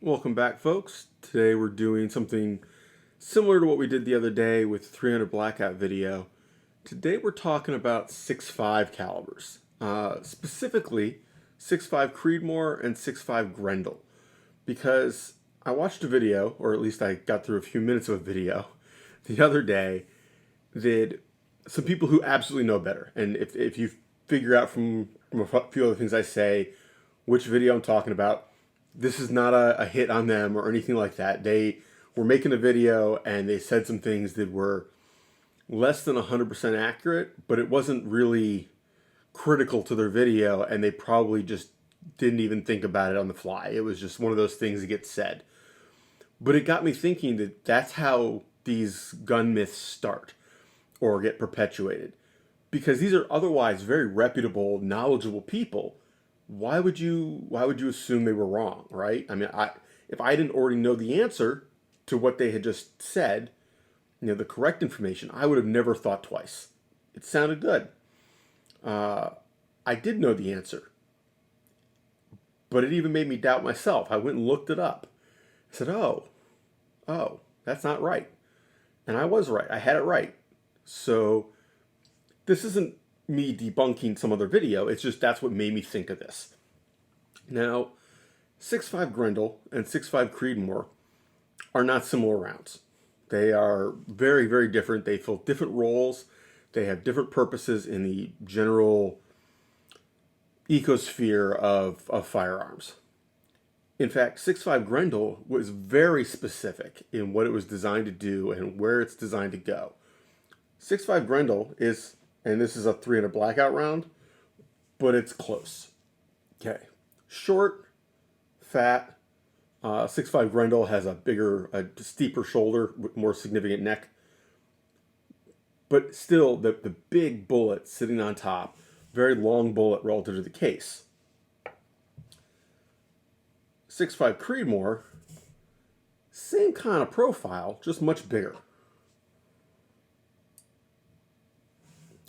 Welcome back, folks. Today we're doing something similar to what we did the other day with 300 blackout video. Today we're talking about 6.5 calibers, specifically 6.5 Creedmoor and 6.5 Grendel, because I watched a video, or at least I got through a few minutes of a video the other day that some people who absolutely know better, and if you figure out from a few other things I say which video I'm talking about, this is not a hit on them or anything like that. They were making a video and they said some things that were less than 100% accurate, but it wasn't really critical to their video, and they probably just didn't even think about it on the fly. It was just one of those things that gets said. But it got me thinking that that's how these gun myths start or get perpetuated. Because these are otherwise very reputable, knowledgeable people. Why would you assume they were wrong, right? I mean, if I didn't already know the answer to what they had just said, the correct information, I would have never thought twice. It sounded good. I did know the answer, but it even made me doubt myself. I went and looked it up. I said, oh, that's not right. And I was right. I had it right. So this isn't me debunking some other video. It's just that's what made me think of this. Now, 6.5 Grendel and 6.5 Creedmoor are not similar rounds. They are very, very different. They fill different roles. They have different purposes in the general ecosphere of firearms. In fact, 6.5 Grendel was very specific in what it was designed to do and where it's designed to go. 6.5 Grendel is, and this is a 300 blackout round, but it's close. Okay. Short, fat. 6.5 Grendel has a steeper shoulder with more significant neck. But still, the big bullet sitting on top, very long bullet relative to the case. 6.5 Creedmoor, same kind of profile, just much bigger.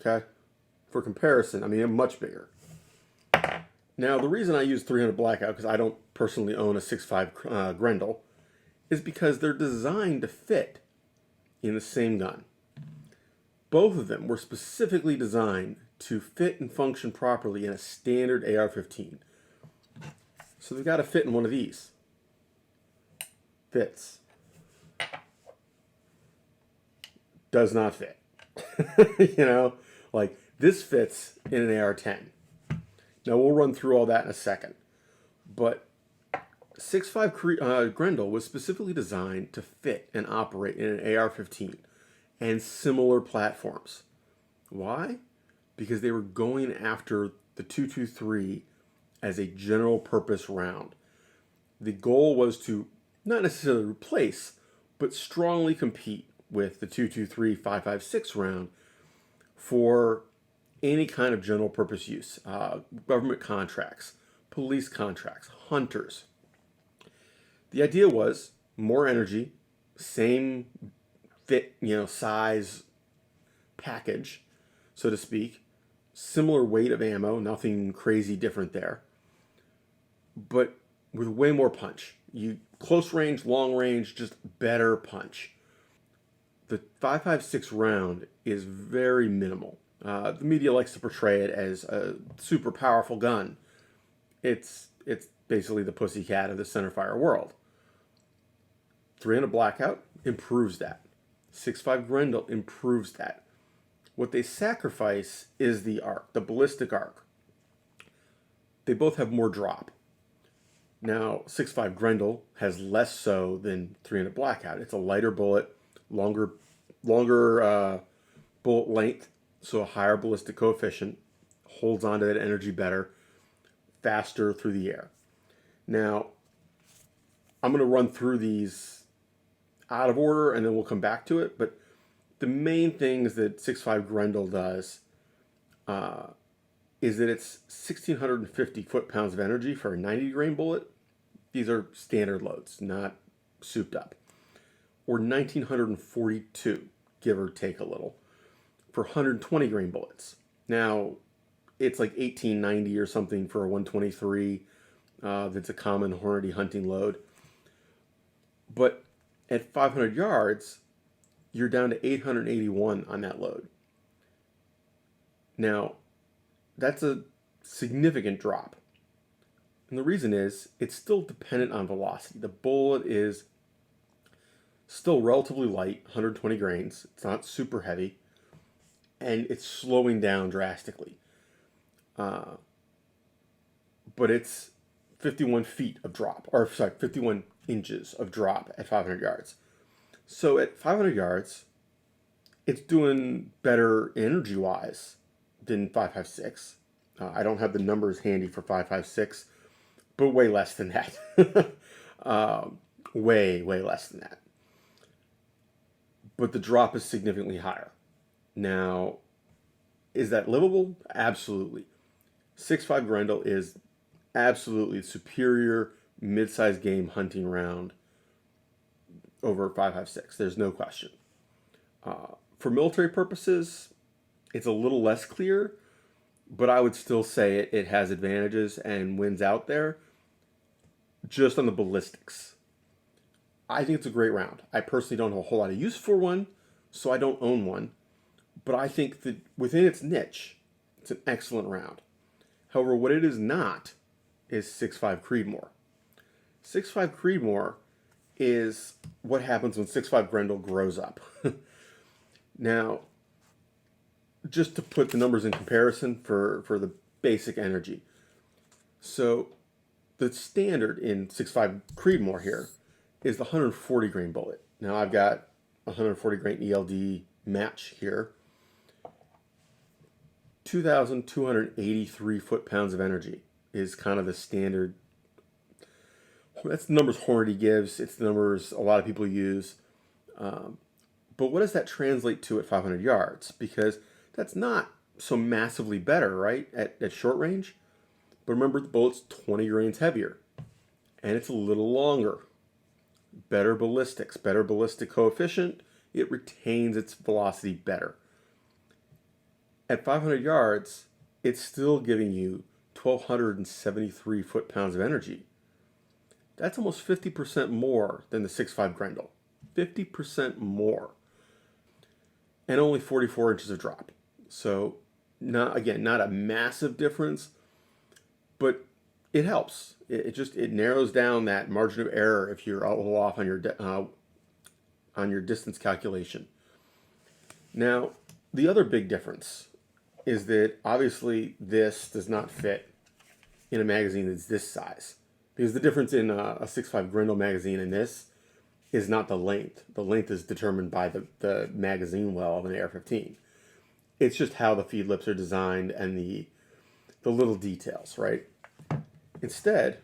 Okay, for comparison, I mean, much bigger. Now, the reason I use 300 blackout, because I don't personally own a 6.5 Grendel, is because they're designed to fit in the same gun. Both of them were specifically designed to fit and function properly in a standard AR-15. So they've got to fit in one of these. Fits. Does not fit. Like this fits in an AR-10. Now we'll run through all that in a second. But 6.5 Grendel was specifically designed to fit and operate in an AR-15 and similar platforms. Why? Because they were going after the 223 as a general purpose round. The goal was to not necessarily replace, but strongly compete with the 223 5.56 round for any kind of general purpose use. Government contracts, police contracts, hunters. The idea was more energy, same fit, size package, so to speak, similar weight of ammo, nothing crazy different there, but with way more punch. Close range, long range, just better punch. The 5.56 round is very minimal. The media likes to portray it as a super powerful gun. It's basically the pussycat of the centerfire world. 300 blackout improves that. 6.5 Grendel improves that. What they sacrifice is the arc, the ballistic arc. They both have more drop. Now, 6.5 Grendel has less so than 300 blackout. It's a lighter bullet, longer bullet length, so a higher ballistic coefficient, holds onto that energy better, faster through the air. Now, I'm going to run through these out of order and then we'll come back to it, but the main things that 6.5 Grendel does is that it's 1,650 foot-pounds of energy for a 90 grain bullet. These are standard loads, not souped up. Or 1,942, give or take a little, for 120 grain bullets. Now, it's like 1,890 or something for a 123. That's a common Hornady hunting load. But at 500 yards, you're down to 881 on that load. Now, that's a significant drop. And the reason is it's still dependent on velocity. The bullet is still relatively light, 120 grains. It's not super heavy, and it's slowing down drastically. But it's 51 feet of drop, or sorry, 51 inches of drop at 500 yards. So at 500 yards, it's doing better energy-wise than 5.56. I don't have the numbers handy for 5.56, but way less than that. Way less than that. But the drop is significantly higher. Now, is that livable? Absolutely. 6.5 Grendel is absolutely superior mid-sized game hunting round over 5.56. There's no question. For military purposes, it's a little less clear, but I would still say it has advantages and wins out there just on the ballistics. I think it's a great round. I personally don't have a whole lot of use for one, so I don't own one. But I think that within its niche, it's an excellent round. However, what it is not is 6.5 Creedmoor. 6.5 Creedmoor is what happens when 6.5 Grendel grows up. Now, just to put the numbers in comparison for the basic energy. So the standard in 6.5 Creedmoor here is the 140 grain bullet. Now I've got 140 grain ELD match here. 2,283 foot-pounds of energy is kind of the standard. That's the numbers Hornady gives. It's the numbers a lot of people use. But what does that translate to at 500 yards? Because that's not so massively better, right, at short range. But remember, the bullet's 20 grains heavier. And it's a little longer. Better ballistics, better ballistic coefficient. It retains its velocity better. At 500 yards, it's still giving you 1,273 foot-pounds of energy. That's almost 50% more than the 6.5 Grendel. 50% more. And only 44 inches of drop. So, not a massive difference, but it helps. It narrows down that margin of error if you're a little off on your distance calculation. Now, the other big difference is that obviously this does not fit in a magazine that's this size, because the difference in a 6.5 Grendel magazine and this is not the length. The length is determined by the magazine well of an AR-15. It's just how the feed lips are designed and the little details, right? Instead,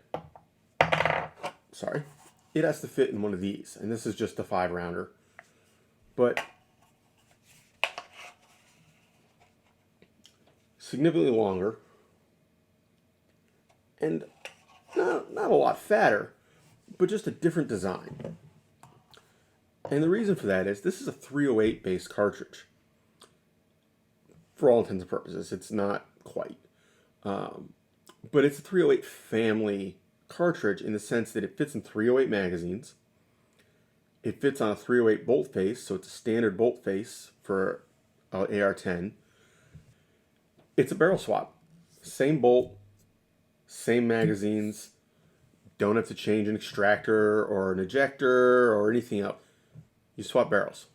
it has to fit in one of these, and this is just a 5-rounder. But significantly longer and not a lot fatter, but just a different design. And the reason for that is this is a 308 based cartridge. For all intents and purposes, it's not quite. But it's a 308 family cartridge in the sense that it fits in 308 magazines. It fits on a 308 bolt face, so it's a standard bolt face for AR-10. It's a barrel swap. Same bolt, same magazines. Don't have to change an extractor or an ejector or anything else. You swap barrels.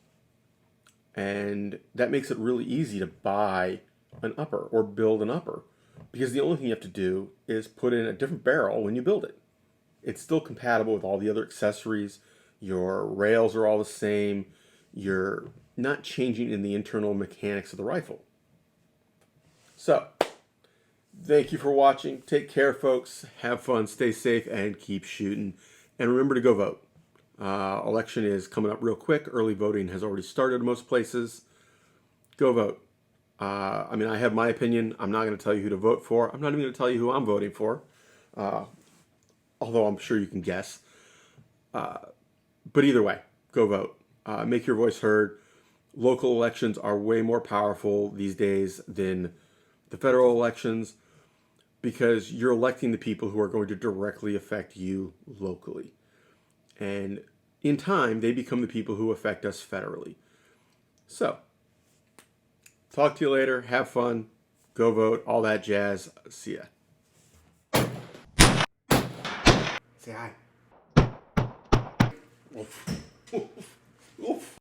And that makes it really easy to buy an upper or build an upper, because the only thing you have to do is put in a different barrel when you build it. It's still compatible with all the other accessories. Your rails are all the same. You're not changing in the internal mechanics of the rifle. So, thank you for watching. Take care, folks. Have fun, stay safe, and keep shooting. And remember to go vote. Election is coming up real quick. Early voting has already started in most places. Go vote. I mean, I have my opinion. I'm not going to tell you who to vote for. I'm not even going to tell you who I'm voting for. Although I'm sure you can guess. But either way, go vote. Make your voice heard. Local elections are way more powerful these days than the federal elections, because you're electing the people who are going to directly affect you locally. And in time, they become the people who affect us federally. So, talk to you later. Have fun. Go vote. All that jazz. See ya. Say hi. Oof. Oof. Oof.